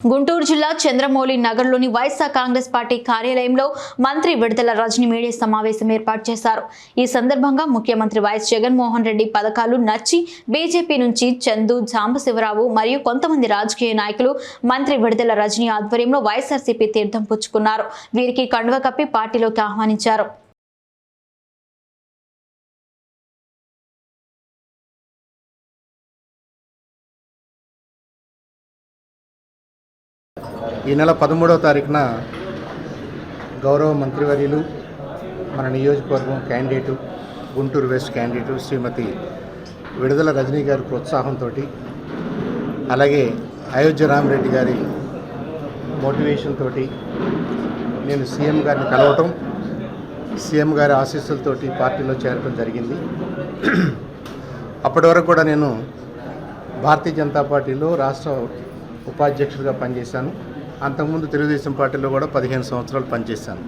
గుంటూరు జిల్లా చంద్రమౌళి నగర్లోని వైఎస్ఆర్ కాంగ్రెస్ పార్టీ కార్యాలయంలో మంత్రి విడుదల రజని మీడియా సమావేశం ఏర్పాటు చేశారు. ఈ సందర్భంగా ముఖ్యమంత్రి వైఎస్ జగన్మోహన్ రెడ్డి పథకాలు నచ్చి బీజేపీ నుంచి చందు సాంబశివరావు మరియు కొంతమంది రాజకీయ నాయకులు మంత్రి విడుదల రజని ఆధ్వర్యంలో వైఎస్ఆర్సీపీ తీర్థం పుచ్చుకున్నారు. వీరికి కండువ కప్పి పార్టీలోకి ఆహ్వానించారు. ఈ నెల 13వ తారీఖున గౌరవ మంత్రివర్యులు మన నియోజకవర్గం క్యాండిడేటు గుంటూరు వెస్ట్ క్యాండిడేటు శ్రీమతి విడుదల రజనీ గారి ప్రోత్సాహంతో అలాగే అయోధ్య రామరెడ్డి గారి మోటివేషన్ తోటి నేను సీఎం గారిని కలవటం, సీఎం గారి ఆశీస్సులతోటి పార్టీలో చేరటం జరిగింది. అప్పటి వరకు కూడా నేను భారతీయ జనతా పార్టీలో రాష్ట్ర ఉపాధ్యక్షుడిగా పనిచేశాను. అంతకుముందు తెలుగుదేశం పార్టీలో కూడా 15 సంవత్సరాలు పనిచేశాను.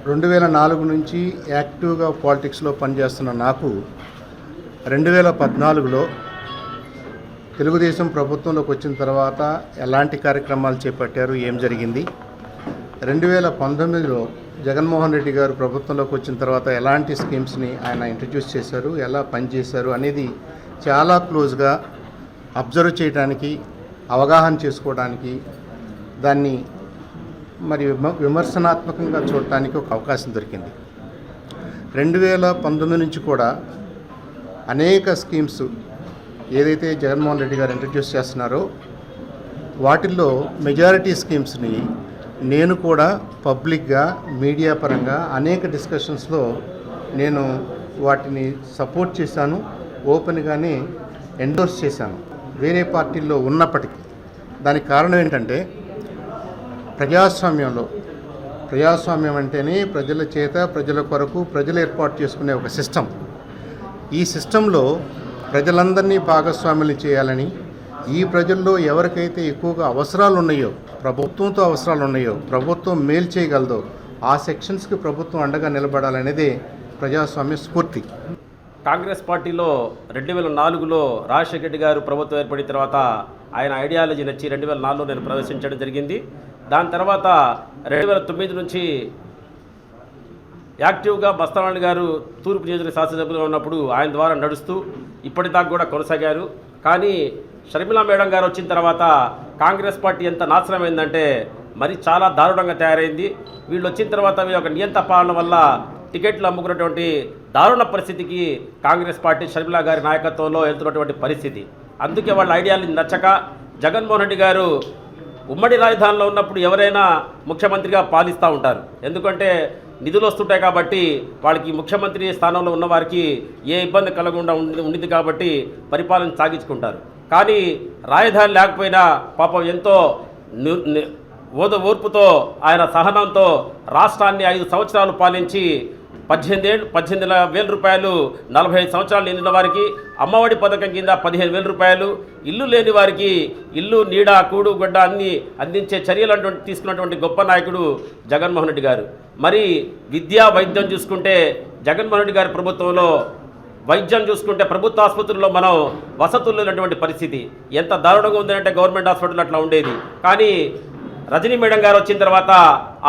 2004 నుంచి యాక్టివ్గా పాలిటిక్స్లో పనిచేస్తున్న నాకు 2014లో తెలుగుదేశం ప్రభుత్వంలోకి వచ్చిన తర్వాత ఎలాంటి కార్యక్రమాలు చేపట్టారు, ఏం జరిగింది, 2019లో జగన్మోహన్ రెడ్డి గారు ప్రభుత్వంలోకి వచ్చిన తర్వాత ఎలాంటి స్కీమ్స్ని ఆయన ఇంట్రడ్యూస్ చేశారు, ఎలా పనిచేశారు అనేది చాలా క్లోజ్గా అబ్జర్వ్ చేయడానికి, అవగాహన చేసుకోవడానికి, దాన్ని మరి విమర్శనాత్మకంగా చూడటానికి ఒక అవకాశం దొరికింది. 2019 నుంచి కూడా అనేక స్కీమ్స్ ఏదైతే జగన్మోహన్ రెడ్డి గారు ఇంట్రడ్యూస్ చేస్తున్నారో వాటిల్లో మెజారిటీ స్కీమ్స్ని నేను కూడా పబ్లిక్గా మీడియా పరంగా అనేక డిస్కషన్స్లో నేను వాటిని సపోర్ట్ చేశాను, ఓపెన్గానే ఎండోర్స్ చేశాను వేరే పార్టీల్లో ఉన్నప్పటికీ. దానికి కారణం ఏంటంటే ప్రజాస్వామ్యం అంటేనే ప్రజల చేత, ప్రజల కొరకు ప్రజలు ఏర్పాటు చేసుకునే ఒక సిస్టమ్. ఈ సిస్టంలో ప్రజలందరినీ భాగస్వాములు చేయాలని, ఈ ప్రజల్లో ఎవరికైతే ఎక్కువగా అవసరాలు ఉన్నాయో, ప్రభుత్వంతో అవసరాలు ఉన్నాయో, ప్రభుత్వం మేలు చేయగలదో ఆ సెక్షన్స్కి ప్రభుత్వం అండగా నిలబడాలనేదే ప్రజాస్వామ్య స్ఫూర్తి. కాంగ్రెస్ పార్టీలో 2004లో రాజశేఖర రెడ్డి గారు ప్రభుత్వం ఏర్పడిన తర్వాత ఆయన ఐడియాలజీ నచ్చి 2004లో నేను ప్రవేశించడం జరిగింది. దాని తర్వాత 2009 నుంచి యాక్టివ్గా బస్తానాయుడు గారు తూర్పు నియోజకవర్గ శాసనసభ్యులుగా ఉన్నప్పుడు ఆయన ద్వారా నడుస్తూ ఇప్పటిదాకా కూడా కొనసాగారు. కానీ షర్మిలా మేడం గారు వచ్చిన తర్వాత కాంగ్రెస్ పార్టీ ఎంత నాశనమైందంటే మరి చాలా దారుణంగా తయారైంది. వీళ్ళు వచ్చిన తర్వాత ఒక నియంత పాలన వల్ల టికెట్లు అమ్ముకున్నటువంటి దారుణ పరిస్థితికి కాంగ్రెస్ పార్టీ షర్మిలా గారి నాయకత్వంలో వెళ్తున్నటువంటి పరిస్థితి. అందుకే వాళ్ళ ఐడియాలు నచ్చక జగన్మోహన్ రెడ్డి గారు ఉమ్మడి రాజధానిలో ఉన్నప్పుడు ఎవరైనా ముఖ్యమంత్రిగా పాలిస్తూ ఉంటారు. ఎందుకంటే నిధులు వస్తుంటాయి కాబట్టి వాళ్ళకి ముఖ్యమంత్రి స్థానంలో ఉన్న వారికి ఏ ఇబ్బంది కలగకుండా ఉండింది కాబట్టి పరిపాలన సాగించుకుంటారు. కానీ రాజధాని లేకపోయినా పాపం ఎంతో ఓర్పుతో ఆయన సహనంతో రాష్ట్రాన్ని 5 సంవత్సరాలు పాలించి 18,000 రూపాయలు 45 సంవత్సరాలు నిండిన వారికి, అమ్మఒడి పథకం కింద 15,000 రూపాయలు, ఇల్లు లేని వారికి ఇల్లు, నీడ, కూడు, గుడ్డ అన్నీ అందించే చర్యలు తీసుకున్నటువంటి గొప్ప నాయకుడు జగన్మోహన్ రెడ్డి గారు. మరి విద్యా, వైద్యం చూసుకుంటే జగన్మోహన్ రెడ్డి గారి ప్రభుత్వంలో వైద్యం చూసుకుంటే ప్రభుత్వ ఆసుపత్రుల్లో మనం వసతులు లేనటువంటి పరిస్థితి ఎంత దారుణంగా ఉందంటే గవర్నమెంట్ హాస్పిటల్ అట్లా ఉండేది. కానీ రజనీ మేడం గారు వచ్చిన తర్వాత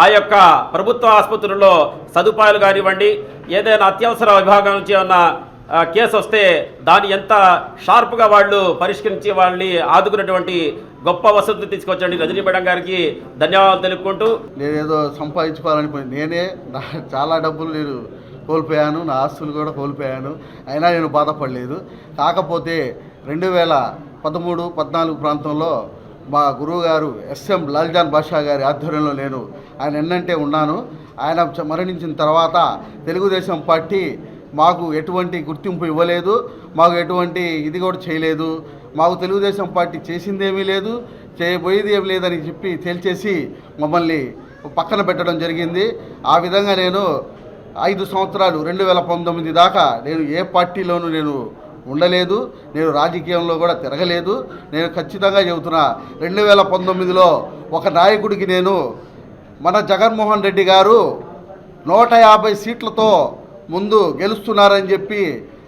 ఆ యొక్క ప్రభుత్వ ఆసుపత్రుల్లో సదుపాయాలు కానివ్వండి, ఏదైనా అత్యవసర విభాగం నుంచి ఏమన్నా కేసు వస్తే దాన్ని ఎంత షార్ప్గా వాళ్ళు పరిష్కరించి వాళ్ళని ఆదుకున్నటువంటి గొప్ప వసతులు తీసుకొచ్చండి రజనీ మేడం గారికి ధన్యవాదాలు తెలుపుకుంటూ. నేనేదో సంపాదించుకోవాలని నేనే చాలా డబ్బులు నేను కోల్పోయాను, నా ఆస్తులు కూడా కోల్పోయాను, అయినా నేను బాధపడలేదు. కాకపోతే 2013-14 ప్రాంతంలో మా గురువుగారు ఎస్ఎం లాల్జాన్ బాషా గారి ఆధ్వర్యంలో నేను ఆయన ఎన్నంటే ఉన్నాను. ఆయన మరణించిన తర్వాత తెలుగుదేశం పార్టీ మాకు ఎటువంటి గుర్తింపు ఇవ్వలేదు, మాకు ఎటువంటి ఇది కూడా చేయలేదు. మాకు తెలుగుదేశం పార్టీ చేసిందేమీ లేదు, చేయబోయేది ఏమి లేదని చెప్పి తేల్చేసి మమ్మల్ని పక్కన పెట్టడం జరిగింది. ఆ విధంగా నేను 5 సంవత్సరాలు 2019 దాకా నేను ఏ పార్టీలోనూ నేను ఉండలేదు, నేను రాజకీయంలో కూడా తిరగలేదు. నేను ఖచ్చితంగా చెబుతున్నా, 2019లో ఒక నాయకుడికి నేను మన జగన్మోహన్ రెడ్డి గారు 150 సీట్లతో ముందు గెలుస్తున్నారని చెప్పి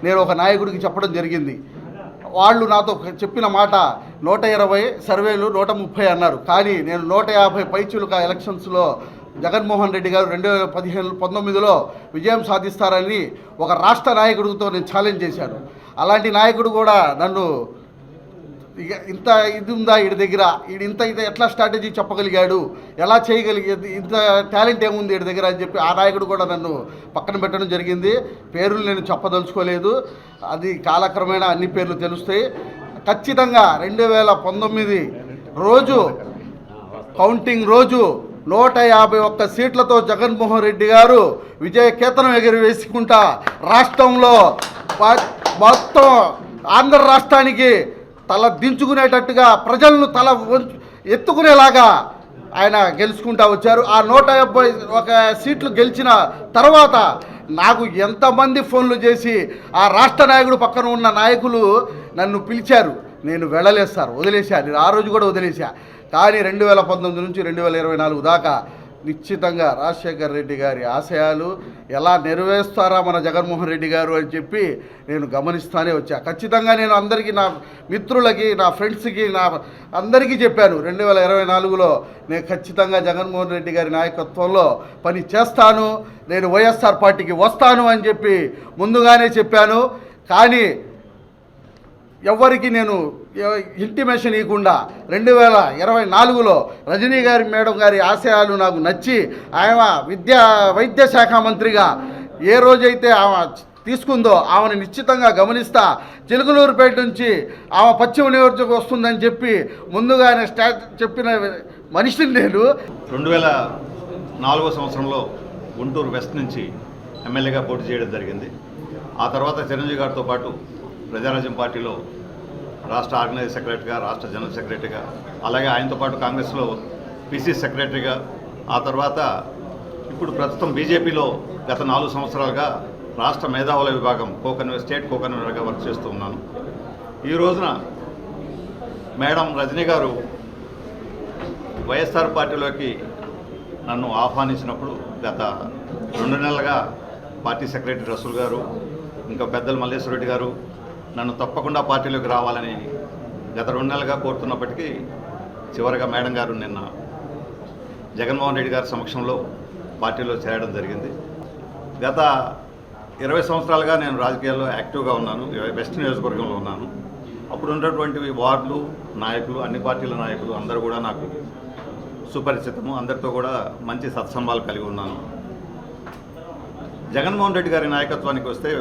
నేను ఒక నాయకుడికి చెప్పడం జరిగింది. వాళ్ళు నాతో చెప్పిన మాట 120 సర్వేలు 130 అన్నారు. కానీ నేను 150 పైచులుక ఎలక్షన్స్లో జగన్మోహన్ రెడ్డి గారు 2019లో విజయం సాధిస్తారని ఒక రాష్ట్ర నాయకుడితో నేను ఛాలెంజ్ చేశాను. అలాంటి నాయకుడు కూడా నన్ను ఇక ఇంత ఇది ఉందా వీడి దగ్గర, ఇంత ఎట్లా స్ట్రాటజీ చెప్పగలిగాడు, ఎలా చేయగలిగేది, ఇంత టాలెంట్ ఏముంది వీడి దగ్గర అని చెప్పి ఆ నాయకుడు కూడా నన్ను పక్కన పెట్టడం జరిగింది. పేర్లు నేను చెప్పదలుచుకోలేదు, అది కాలక్రమేణా అన్ని పేర్లు తెలుస్తాయి. ఖచ్చితంగా 2019 రోజు కౌంటింగ్ రోజు 151 సీట్లతో జగన్మోహన్ రెడ్డి గారు విజయ కేతనం ఎగురవేసుకుంటా రాష్ట్రంలో మొత్తం ఆంధ్ర రాష్ట్రానికి తల దించుకునేటట్టుగా ప్రజలను తల ఎత్తుకునేలాగా ఆయన గెలుచుకుంటా వచ్చారు. ఆ 151 సీట్లు గెలిచిన తర్వాత నాకు ఎంతమంది ఫోన్లు చేసి ఆ రాష్ట్ర నాయకుడు పక్కన ఉన్న నాయకులు నన్ను పిలిచారు. నేను వెళ్ళలేదు సార్, వదిలేశా. నేను ఆ రోజు కూడా వదిలేశా. కానీ 2019 నుంచి 2024 దాకా నిశ్చితంగా రాజశేఖర్ రెడ్డి గారి ఆశయాలు ఎలా నెరవేరుస్తారా మన జగన్మోహన్ రెడ్డి గారు అని చెప్పి నేను గమనిస్తూనే వచ్చా. ఖచ్చితంగా నేను అందరికీ, నా మిత్రులకి, నా ఫ్రెండ్స్కి, నా అందరికీ చెప్పాను 2024లో నేను ఖచ్చితంగా జగన్మోహన్ రెడ్డి గారి నాయకత్వంలో పని చేస్తాను, నేను వైఎస్ఆర్ పార్టీకి వస్తాను అని చెప్పి ముందుగానే చెప్పాను. కానీ ఎవరికి నేను ఇంటిమేషన్ ఇవ్వకుండా 2024లో రజనీ గారి మేడం గారి ఆశయాలు నాకు నచ్చి ఆమె వైద్య శాఖ మంత్రిగా ఏ రోజైతే ఆమె తీసుకుందో ఆమెను నిశ్చితంగా గమనిస్తా, చిలుకలూరుపేట నుంచి ఆమె పశ్చిమ నియోజకవర్గం వస్తుందని చెప్పి ముందుగానే చెప్పిన మనిషిని నేను. 2004 సంవత్సరంలో గుంటూరు వెస్ట్ నుంచి ఎమ్మెల్యేగా పోటీ చేయడం జరిగింది. ఆ తర్వాత చిరంజీవి గారితో పాటు ప్రజారాజ్యం పార్టీలో రాష్ట్ర ఆర్గనైజ్ సెక్రటరీగా, రాష్ట్ర జనరల్ సెక్రటరీగా, అలాగే ఆయనతో పాటు కాంగ్రెస్లో పిసిసి సెక్రటరీగా, ఆ తర్వాత ఇప్పుడు ప్రస్తుతం బీజేపీలో గత 4 సంవత్సరాలుగా రాష్ట్ర మేధావుల విభాగం స్టేట్ కో-కన్వీనర్గా వర్క్ చేస్తూ ఉన్నాను. ఈ రోజున మేడం రజనీ గారు వైఎస్ఆర్ పార్టీలోకి నన్ను ఆహ్వానించినప్పుడు గత 2 నెలలుగా పార్టీ సెక్రటరీ రసూల్ గారు, ఇంకా పెద్దలు మల్లేశ్వర రెడ్డి గారు నన్ను తప్పకుండా పార్టీలోకి రావాలని గత 2 నెలలుగా కోరుతున్నప్పటికీ చివరిగా మేడం గారు నిన్న జగన్మోహన్ రెడ్డి గారి సమక్షంలో పార్టీలో చేరడం జరిగింది. గత 20 సంవత్సరాలుగా నేను రాజకీయాల్లో యాక్టివ్గా ఉన్నాను, వెస్ట్ నియోజకవర్గంలో ఉన్నాను. అప్పుడు ఉన్నటువంటి వార్డులు, నాయకులు, అన్ని పార్టీల నాయకులు అందరూ కూడా నాకు సుపరిచితము, అందరితో కూడా మంచి సత్సంబాలు కలిగి ఉన్నాను. జగన్మోహన్ రెడ్డి గారి నాయకత్వానికి వస్తే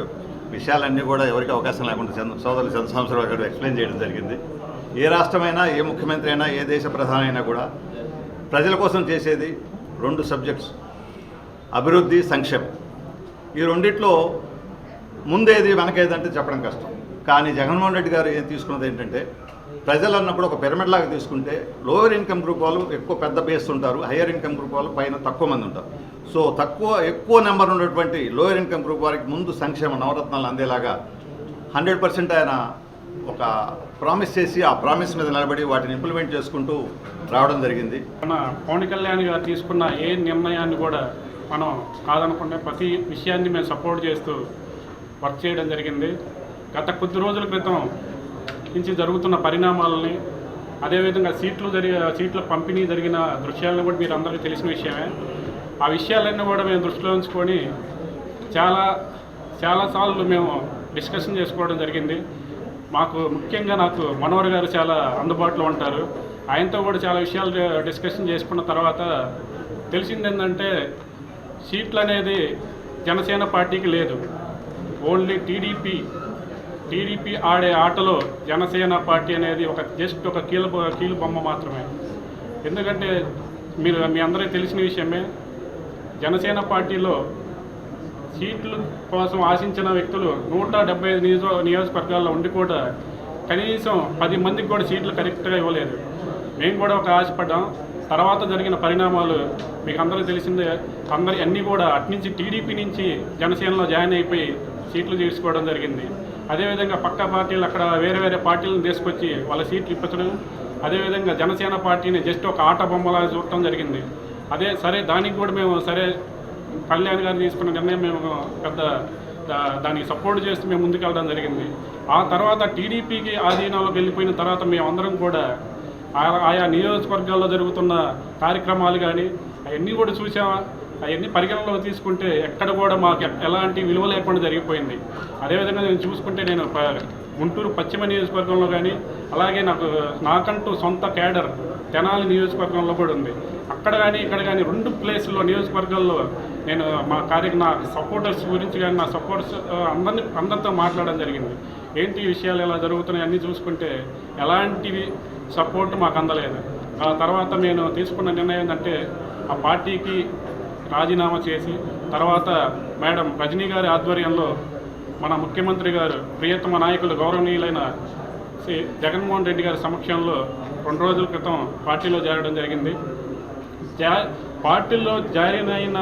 విషయాలన్నీ కూడా ఎవరికి అవకాశం లేకుండా సోదరులు చంద్రశేఖరరావు గారు ఎక్స్ప్లెయిన్ చేయడం జరిగింది. ఏ రాష్ట్రమైనా, ఏ ముఖ్యమంత్రి అయినా, ఏ దేశ ప్రధాని అయినా కూడా ప్రజల కోసం చేసేది 2 సబ్జెక్ట్స్, అభివృద్ధి, సంక్షేమం. ఈ రెండిట్లో ముందేది వెనకేదంటే చెప్పడం కష్టం. కానీ జగన్మోహన్ రెడ్డి గారు ఏం తీసుకున్నది ఏంటంటే, ప్రజలు అన్నప్పుడు ఒక పిరమిడ్ లాగా తీసుకుంటే లోయర్ ఇన్కమ్ గ్రూప్ వాళ్ళు ఎక్కువ పెద్ద బేస్ ఉంటారు, హయ్యర్ ఇన్కమ్ గ్రూప్ వాళ్ళు పైన తక్కువ మంది ఉంటారు. సో ఎక్కువ నెంబర్ ఉన్నటువంటి లోయర్ ఇన్కమ్ గ్రూప్ వారికి ముందు సంక్షేమ నవరత్నాలు అందేలాగా 100% ఆయన ఒక ప్రామిస్ చేసి ఆ ప్రామిస్ మీద నిలబడి వాటిని ఇంప్లిమెంట్ చేసుకుంటూ రావడం జరిగింది. మన పవన్ కళ్యాణ్ గారు తీసుకున్న ఏ నిర్ణయాన్ని కూడా మనం కాదనుకుంటే ప్రతి విషయాన్ని మేము సపోర్ట్ చేస్తూ వర్క్ చేయడం జరిగింది. గత కొద్ది రోజుల క్రితం నుంచి జరుగుతున్న పరిణామాలని, అదేవిధంగా సీట్ల పంపిణీ జరిగిన దృశ్యాలను కూడా మీరు అందరికీ తెలిసిన విషయమే. ఆ విషయాలన్నీ కూడా మేము దృష్టిలో ఉంచుకొని చాలాసార్లు మేము డిస్కషన్ చేసుకోవడం జరిగింది. మాకు ముఖ్యంగా నాకు మనోహర్ గారు చాలా అందుబాటులో ఉంటారు. ఆయనతో కూడా చాలా విషయాలు డిస్కషన్ చేసుకున్న తర్వాత తెలిసింది ఏంటంటే, సీట్లు అనేది జనసేన పార్టీకి లేదు, ఓన్లీ టీడీపీ ఆడే ఆటలో జనసేన పార్టీ అనేది జస్ట్ ఒక కీలు బొమ్మ మాత్రమే. ఎందుకంటే మీ అందరికీ తెలిసిన విషయమే, జనసేన పార్టీలో సీట్ల కోసం ఆశించిన వ్యక్తులు 175 నియోజకవర్గాల్లో ఉండి కూడా కనీసం 10 మందికి కూడా సీట్లు కరెక్ట్గా ఇవ్వలేదు. మేము కూడా ఒక ఆశపడ్డాం. తర్వాత జరిగిన పరిణామాలు మీకు అందరికీ తెలిసిందే. అన్నీ కూడా అట్నుంచి టీడీపీ నుంచి జనసేనలో జాయిన్ అయిపోయి సీట్లు తీసుకోవడం జరిగింది. అదేవిధంగా పక్క పార్టీలు అక్కడ వేరే పార్టీలను తీసుకొచ్చి వాళ్ళ సీట్లు ఇప్పించడం, అదేవిధంగా జనసేన పార్టీని జస్ట్ ఒక ఆట బొమ్మలా చూడటం జరిగింది. సరే దానికి కూడా మేము కళ్యాణ్ గారు తీసుకున్న నిర్ణయం మేము పెద్ద దానికి సపోర్ట్ చేస్తూ మేము ముందుకెళ్ళడం జరిగింది. ఆ తర్వాత టీడీపీకి ఆధీనంలోకి వెళ్ళిపోయిన తర్వాత మేమందరం కూడా ఆయా నియోజకవర్గాల్లో జరుగుతున్న కార్యక్రమాలు కానీ అవన్నీ కూడా చూసామా, అవన్నీ పరిగణనలో తీసుకుంటే ఎక్కడ కూడా మాకు ఎలాంటి విలువ లేకుండా జరిగిపోయింది. అదేవిధంగా నేను చూసుకుంటే నేను గుంటూరు పశ్చిమ నియోజకవర్గంలో కానీ అలాగే నాకంటూ సొంత కేడర్ తెనాలి నియోజకవర్గంలో కూడా ఉంది. అక్కడ కానీ ఇక్కడ కానీ 2 ప్లేసుల్లో నియోజకవర్గాల్లో నేను నా సపోర్టర్స్ గురించి కానీ నా సపోర్టర్స్ అందరితో మాట్లాడడం జరిగింది. ఏంటి ఈ విషయాలు ఎలా జరుగుతున్నాయి అన్నీ చూసుకుంటే ఎలాంటివి సపోర్ట్ మాకు అందలేదు. ఆ తర్వాత నేను తీసుకున్న నిర్ణయం ఏంటంటే ఆ పార్టీకి రాజీనామా చేసి తర్వాత మేడం రజనీ గారి ఆధ్వర్యంలో మన ముఖ్యమంత్రి గారు ప్రియతమ నాయకులు గౌరవనీయులైన శ్రీ జగన్మోహన్ రెడ్డి గారి సమక్షంలో 2 రోజుల క్రితం పార్టీలో చేరడం జరిగింది. పార్టీలో జాయిన్ అయిన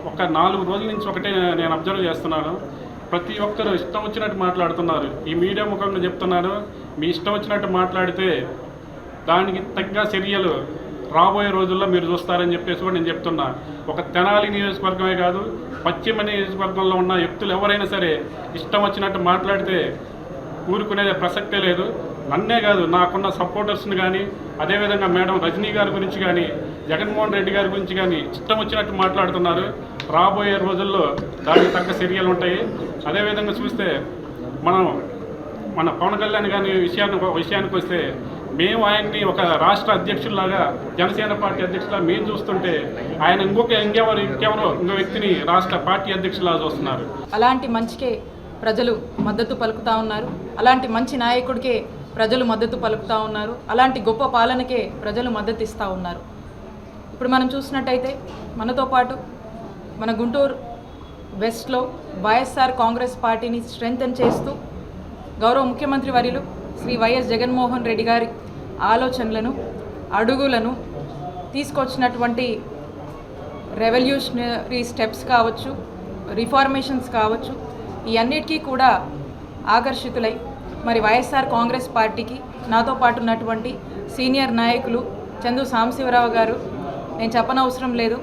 ఒక 4 రోజుల నుంచి ఒకటే నేను అబ్జర్వ్ చేస్తున్నాను. ప్రతి ఒక్కరు ఇష్టం వచ్చినట్టు మాట్లాడుతున్నారు. ఈ మీడియా ముఖంగా చెప్తున్నారు, మీ ఇష్టం వచ్చినట్టు మాట్లాడితే దానికి తగ్గ చర్యలు రాబోయే రోజుల్లో మీరు చూస్తారని చెప్పేసి కూడా నేను చెప్తున్నా. ఒక తెనాలి నియోజకవర్గమే కాదు, పశ్చిమ నియోజకవర్గంలో ఉన్న వ్యక్తులు ఎవరైనా సరే ఇష్టం వచ్చినట్టు మాట్లాడితే ఊరుకునేదే ప్రసక్తే లేదు. నన్నే కాదు, నాకున్న సపోర్టర్స్ని కానీ అదేవిధంగా మేడం రజనీ గారి గురించి కానీ జగన్మోహన్ రెడ్డి గారి గురించి కానీ ఇష్టం వచ్చినట్టు మాట్లాడుతున్నారు. రాబోయే రోజుల్లో దానికి తగ్గ చర్యలు ఉంటాయి. అదేవిధంగా చూస్తే మన పవన్ కళ్యాణ్ గారి విషయానికి వస్తే మేము ఆయన్ని ఒక రాష్ట్ర అధ్యక్షుల్లాగా జనసేన పార్టీ అధ్యక్షులా మేము చూస్తుంటే ఆయన ఇంకో వ్యక్తిని రాష్ట్ర పార్టీ అధ్యక్షులా చూస్తున్నారు. అలాంటి మంచికే ప్రజలు మద్దతు పలుకుతూ ఉన్నారు. అలాంటి మంచి నాయకుడికే ప్రజలు మద్దతు పలుకుతూ ఉన్నారు. అలాంటి గొప్ప పాలనకే ప్రజలు మద్దతు ఇస్తూ ఉన్నారు. ఇప్పుడు మనం చూసినట్టయితే మనతో పాటు మన గుంటూరు వెస్ట్లో వైఎస్ఆర్ కాంగ్రెస్ పార్టీని స్ట్రెంగ్తన్ చేస్తూ గౌరవ ముఖ్యమంత్రి వర్యులు శ్రీ వైఎస్ జగన్మోహన్ రెడ్డి గారి ఆలోచనలను అడుగులను తీసుకొచ్చినటువంటి రెవల్యూషనరీ స్టెప్స్ కావచ్చు, రిఫార్మేషన్స్ కావచ్చు, ఈ అన్నిటికీ కూడా ఆకర్షితులై మరి వైఎస్ఆర్ కాంగ్రెస్ పార్టీకి నాతో పాటు ఉన్నటువంటి సీనియర్ నాయకులు చందు సాంబశివరావు గారు, నేను చెప్పనవసరం లేదు,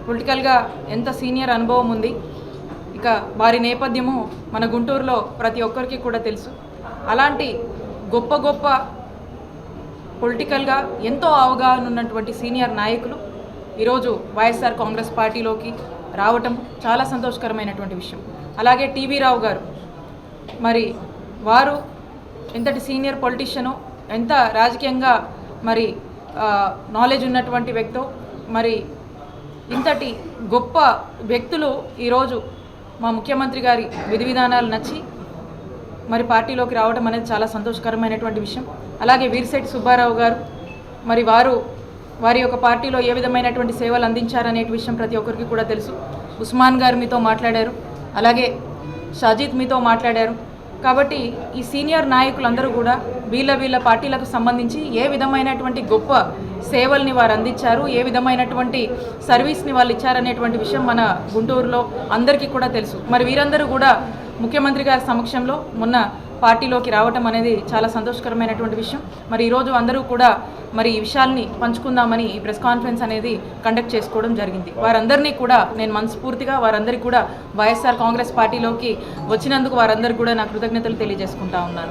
పొలిటికల్గా ఎంత సీనియర్ అనుభవం ఉంది. ఇక వారి నేపథ్యము మన గుంటూరులో ప్రతి ఒక్కరికి కూడా తెలుసు. అలాంటి గొప్ప పొలిటికల్గా ఎంతో అవగాహన ఉన్నటువంటి సీనియర్ నాయకులు ఈరోజు వైఎస్ఆర్ కాంగ్రెస్ పార్టీలోకి రావటం చాలా సంతోషకరమైనటువంటి విషయం. అలాగే టీవీ రావు గారు, మరి వారు ఎంతటి సీనియర్ పొలిటీషియనో, ఎంత రాజకీయంగా మరి నాలెడ్జ్ ఉన్నటువంటి వ్యక్తో, మరి ఇంతటి గొప్ప వ్యక్తులు ఈరోజు మా ముఖ్యమంత్రి గారి విధి విధానాలు నచ్చి మరి పార్టీలోకి రావడం అనేది చాలా సంతోషకరమైనటువంటి విషయం. అలాగే వీర్శెట్టి సుబ్బారావు గారు, మరి వారి యొక్క పార్టీలో ఏ విధమైనటువంటి సేవలు అందించారనే విషయం ప్రతి ఒక్కరికి కూడా తెలుసు. ఉస్మాన్ గారు మీతో మాట్లాడారు, అలాగే షాజీద్ మీతో మాట్లాడారు. కాబట్టి ఈ సీనియర్ నాయకులందరూ కూడా వీళ్ళ పార్టీలకు సంబంధించి ఏ విధమైనటువంటి గొప్ప సేవల్ని వారు అందించారు, ఏ విధమైనటువంటి సర్వీస్ని వాళ్ళు ఇచ్చారనేటువంటి విషయం మన గుంటూరులో అందరికీ కూడా తెలుసు. మరి వీరందరూ కూడా ముఖ్యమంత్రి గారి సమక్షంలో మొన్న పార్టీలోకి రావటం అనేది చాలా సంతోషకరమైనటువంటి విషయం. మరి ఈరోజు అందరూ కూడా మరి ఈ విషయాల్ని పంచుకుందామని ఈ ప్రెస్ కాన్ఫరెన్స్ అనేది కండక్ట్ చేసుకోవడం జరిగింది. వారందరినీ కూడా నేను మనస్ఫూర్తిగా వారందరికీ కూడా వైఎస్ఆర్ కాంగ్రెస్ పార్టీలోకి వచ్చినందుకు వారందరికీ కూడా నా కృతజ్ఞతలు తెలియజేసుకుంటా ఉన్నాను.